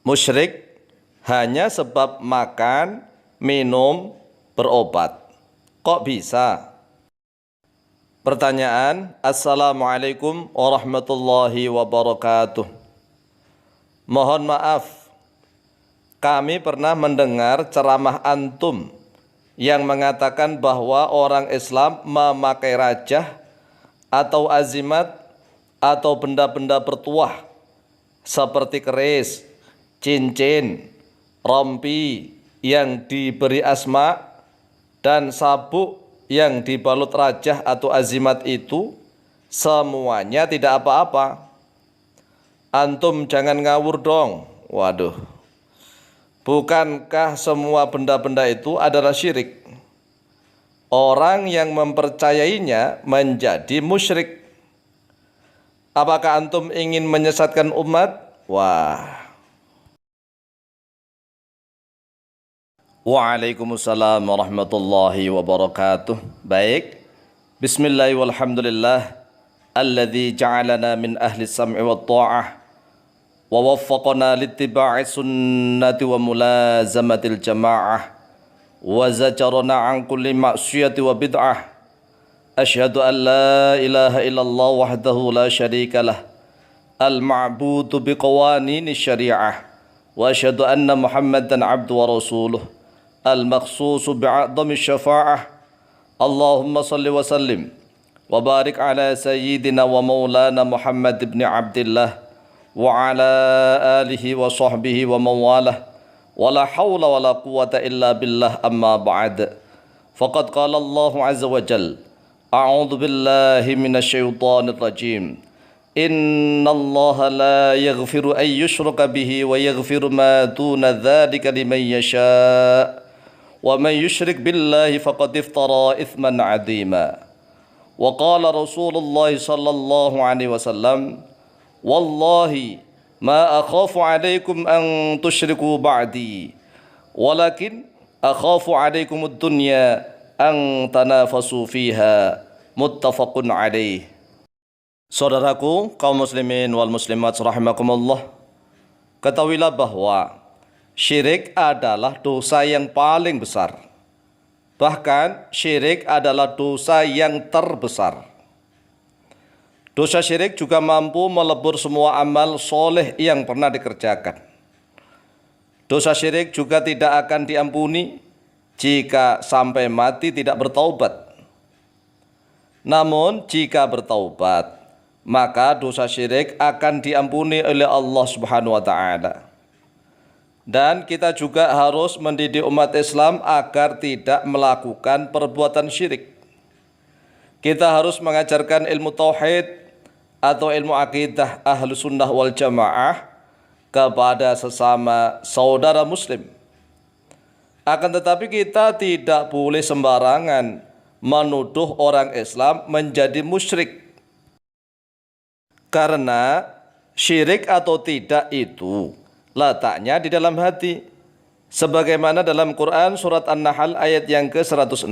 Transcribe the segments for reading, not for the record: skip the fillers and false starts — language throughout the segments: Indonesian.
musyrik hanya sebab makan, minum, berobat. Kok bisa? Pertanyaan. Assalamualaikum warahmatullahi wabarakatuh. Mohon maaf, kami pernah mendengar ceramah antum yang mengatakan bahwa orang Islam memakai rajah atau azimat atau benda-benda bertuah seperti keris, cincin, rompi yang diberi asma, dan sabuk yang dibalut rajah atau azimat itu semuanya tidak apa-apa. Antum jangan ngawur dong. Waduh. Bukankah semua benda-benda itu adalah syirik? Orang yang mempercayainya menjadi musyrik. Apakah antum ingin menyesatkan umat? Wah. Waalaikumsalam warahmatullahi wabarakatuh. Baik. Bismillah walhamdulillah. Alladzi ja'alana min ahli sam'i wa ta'ah. Wa waffaqana littiba'i sunnati wa mulazamatil jama'ah. Wa zajarana an kulli ma'siyati wa bid'ah. Asyhadu an la ilaha illallah wahdahu la syarika lah. Al-ma'budu biqawanini syari'ah. Wa asyhadu anna Muhammadan abdu wa rasuluh. Al-makhsusu bi'a'dami syafa'ah. Allahumma salli wa sallim wa barik ala sayyidina wa maulana Muhammad ibn Abdillah wa ala alihi wa sahbihi wa mawalah wa la hawla wa la quwata illa billah amma ba'd. Faqad qala Allah azza wa jal, a'udhu billahi minasyaitanir rajim, inna Allah la yaghfiru an yushraka bihi wa yaghfiru ma duna dhalika liman yasha' wa man yushrik billahi faqad iftara ithman 'azima. Wa qala Rasulullah sallallahu alaihi wasallam, wallahi ma akhafu alaikum an tusyriku ba'di walakin akhafu alaikum ad-dunya an tanafasu fiha. Muttafaqun alaih. Saudaraku kaum muslimin wal muslimat rahimakumullah, ketahuilah bahwa syirik adalah dosa yang paling besar. Bahkan syirik adalah dosa yang terbesar. Dosa syirik juga mampu melebur semua amal soleh yang pernah dikerjakan. Dosa syirik juga tidak akan diampuni jika sampai mati tidak bertaubat. Namun jika bertaubat, maka dosa syirik akan diampuni oleh Allah Subhanahu wa taala. Dan kita juga harus mendidik umat Islam agar tidak melakukan perbuatan syirik. Kita harus mengajarkan ilmu tauhid atau ilmu akidah ahlu sunnah wal jamaah kepada sesama saudara muslim. Akan tetapi kita tidak boleh sembarangan menuduh orang Islam menjadi musyrik. Karena syirik atau tidak itu letaknya di dalam hati. Sebagaimana dalam Quran surat An-Nahl ayat yang ke-106.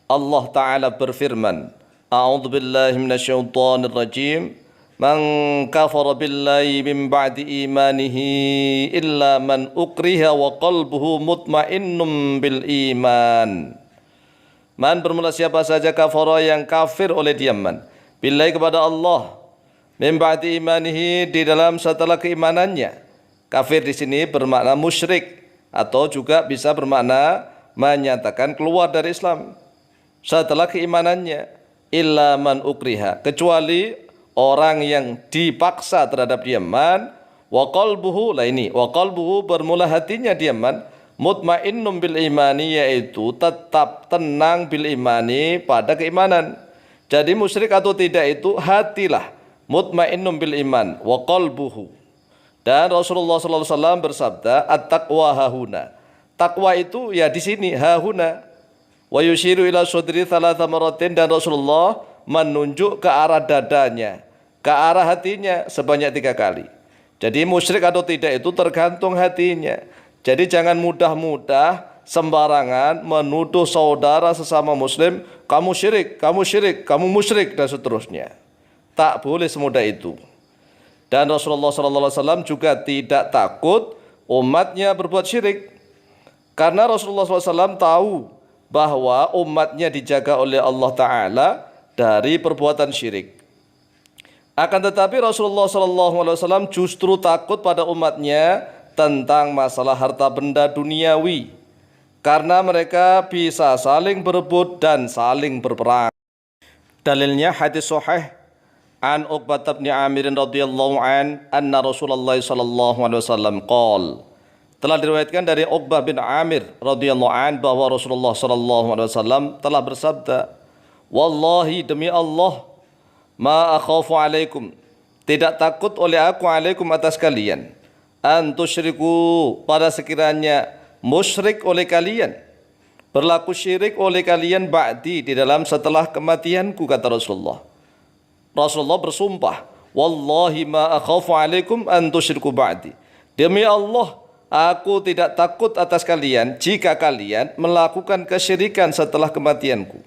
Allah Ta'ala berfirman, A'udzu billahi minasyaitonir rajim. Man kafara billahi min ba'di imanihi illa man ukriha wa qalbuhu mutmainnun bil iman. Man bermula siapa saja kafara yang kafir oleh diaman billahi kepada Allah, min ba'di imanihi di dalam setelah keimanannya. Kafir di sini bermakna musyrik atau juga bisa bermakna menyatakan keluar dari Islam setelah keimanannya. Illa man ukriha, kecuali orang yang dipaksa terhadap diaman. Wa qalbuhu, lah ini wa qalbuhu bermula hatinya diaman, mutmainnum bil imani, yaitu tetap tenang bil imani pada keimanan. Jadi musyrik atau tidak itu hatilah mutmainnum bil iman wa qalbuhu. Dan Rasulullah sallallahu alaihi wasallam bersabda, at-taqwa hahuna. Takwa itu ya di sini, hahuna. Wa yushiru ila sudri thalatha maratin, dan Rasulullah menunjuk ke arah dadanya, ke arah hatinya sebanyak 3 kali. Jadi musyrik atau tidak itu tergantung hatinya. Jadi jangan mudah-mudah sembarangan menuduh saudara sesama muslim, kamu syirik, kamu syirik, kamu musyrik, dan seterusnya. Tak boleh semudah itu. Dan Rasulullah SAW juga tidak takut umatnya berbuat syirik. Karena Rasulullah SAW tahu bahwa umatnya dijaga oleh Allah Ta'ala dari perbuatan syirik. Akan tetapi Rasulullah SAW justru takut pada umatnya tentang masalah harta benda duniawi. Karena mereka bisa saling berebut dan saling berperang. Dalilnya hadis sahih an Uqbah bin Amir radhiyallahu anna Rasulullah sallallahu alaihi wasallam qol. Telah diriwayatkan dari Uqbah bin Amir radhiyallahu bahwa Rasulullah sallallahu alaihi wasallam telah bersabda, "Wallahi demi Allah, ma akhafu alaikum, tidak takut oleh aku alaikum atas kalian, an tusyriku, pada sekiranya musyrik oleh kalian, berlaku syirik oleh kalian ba'di, di dalam setelah kematianku," kata Rasulullah. Rasulullah bersumpah, "Wallahi ma akhafu alaikum an tusyriku ba'di." Demi Allah, aku tidak takut atas kalian jika kalian melakukan kesyirikan setelah kematianku.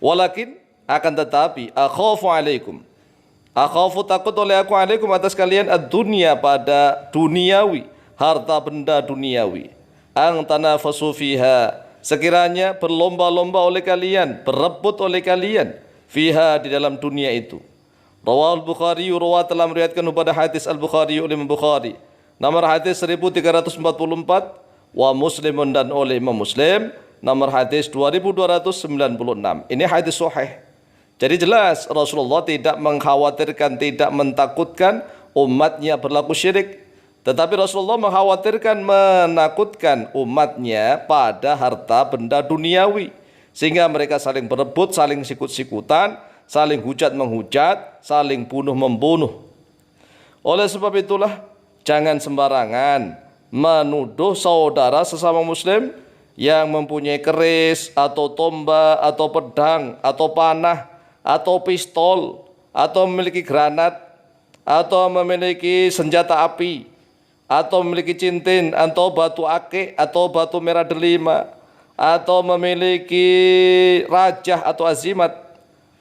Walakin, akan tetapi, akhafu alaikum, akhafu takut oleh aku alaikum atas kalian ad-dunya, pada duniawi, harta benda duniawi. Ang tanafasu fiha, sekiranya berlomba-lomba oleh kalian, berebut oleh kalian, fiha, di dalam dunia itu. Rawal Bukhari, rawat telah meriwayatkan pada hadis Al-Bukhari oleh Imam Bukhari, nomor hadis 1344, wa Muslimun, dan oleh Imam Muslim nomor hadis 2296. Ini hadis sahih. Jadi jelas Rasulullah tidak mengkhawatirkan, tidak mentakutkan umatnya berlaku syirik, tetapi Rasulullah mengkhawatirkan, menakutkan umatnya pada harta benda duniawi, sehingga mereka saling berebut, saling sikut-sikutan, saling hujat-menghujat, saling bunuh-membunuh. Oleh sebab itulah, jangan sembarangan menuduh saudara sesama muslim yang mempunyai keris, atau tombak, atau pedang, atau panah, atau pistol, atau memiliki granat, atau memiliki senjata api, atau memiliki cincin, atau batu akik, atau batu merah delima, atau memiliki rajah atau azimat,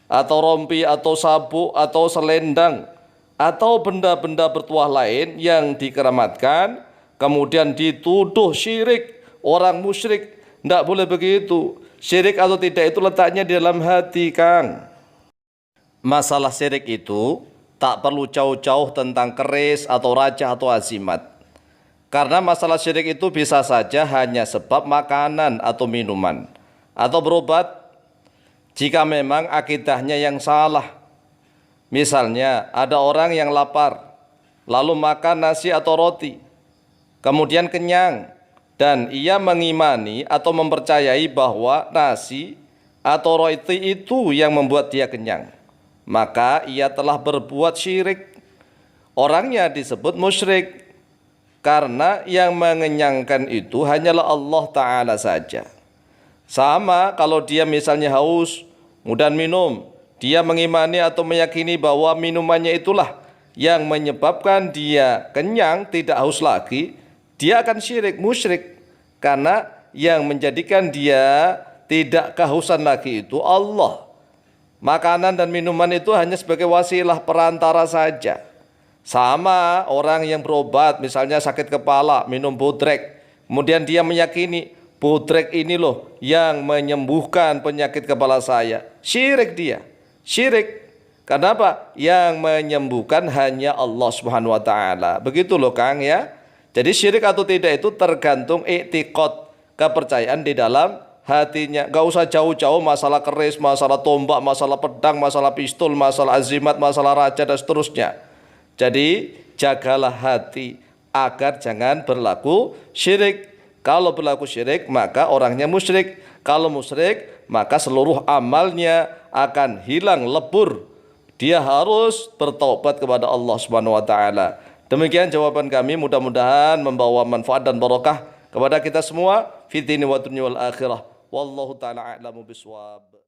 atau rompi, atau sabuk, atau selendang, atau benda-benda bertuah lain yang dikeramatkan, kemudian dituduh syirik, orang musyrik. Tidak boleh begitu. Syirik atau tidak itu letaknya di dalam hati, Kang. Masalah syirik itu tak perlu jauh-jauh tentang keris atau rajah atau azimat. Karena masalah syirik itu bisa saja hanya sebab makanan atau minuman, atau berobat, jika memang akidahnya yang salah. Misalnya ada orang yang lapar, lalu makan nasi atau roti, kemudian kenyang, dan ia mengimani atau mempercayai bahwa nasi atau roti itu yang membuat dia kenyang, maka ia telah berbuat syirik. Orangnya disebut musyrik, karena yang mengenyangkan itu hanyalah Allah Ta'ala saja. Sama kalau dia misalnya haus, kemudian minum, dia mengimani atau meyakini bahwa minumannya itulah yang menyebabkan dia kenyang, tidak haus lagi, dia akan syirik, musyrik. Karena yang menjadikan dia tidak kehausan lagi itu Allah. Makanan dan minuman itu hanya sebagai wasilah, perantara saja. Sama orang yang berobat, misalnya sakit kepala, minum bodrek, kemudian dia meyakini bodrek ini loh yang menyembuhkan penyakit kepala saya. Syirik dia, syirik. Kenapa? Yang menyembuhkan hanya Allah Subhanahu wa taala. Begitu loh, Kang, ya. Jadi syirik atau tidak itu tergantung i'tiqad, kepercayaan di dalam hatinya. Gak usah jauh-jauh masalah keris, masalah tombak, masalah pedang, masalah pistol, masalah azimat, masalah raja, dan seterusnya. Jadi jagalah hati agar jangan berlaku syirik. Kalau berlaku syirik maka orangnya musyrik. Kalau musyrik maka seluruh amalnya akan hilang, lebur. Dia harus bertaubat kepada Allah Subhanahu wa taala. Demikian jawaban kami, mudah-mudahan membawa manfaat dan barokah kepada kita semua fid dini wa dunya wal akhirah. Wallahu taala a'lamu bisawab.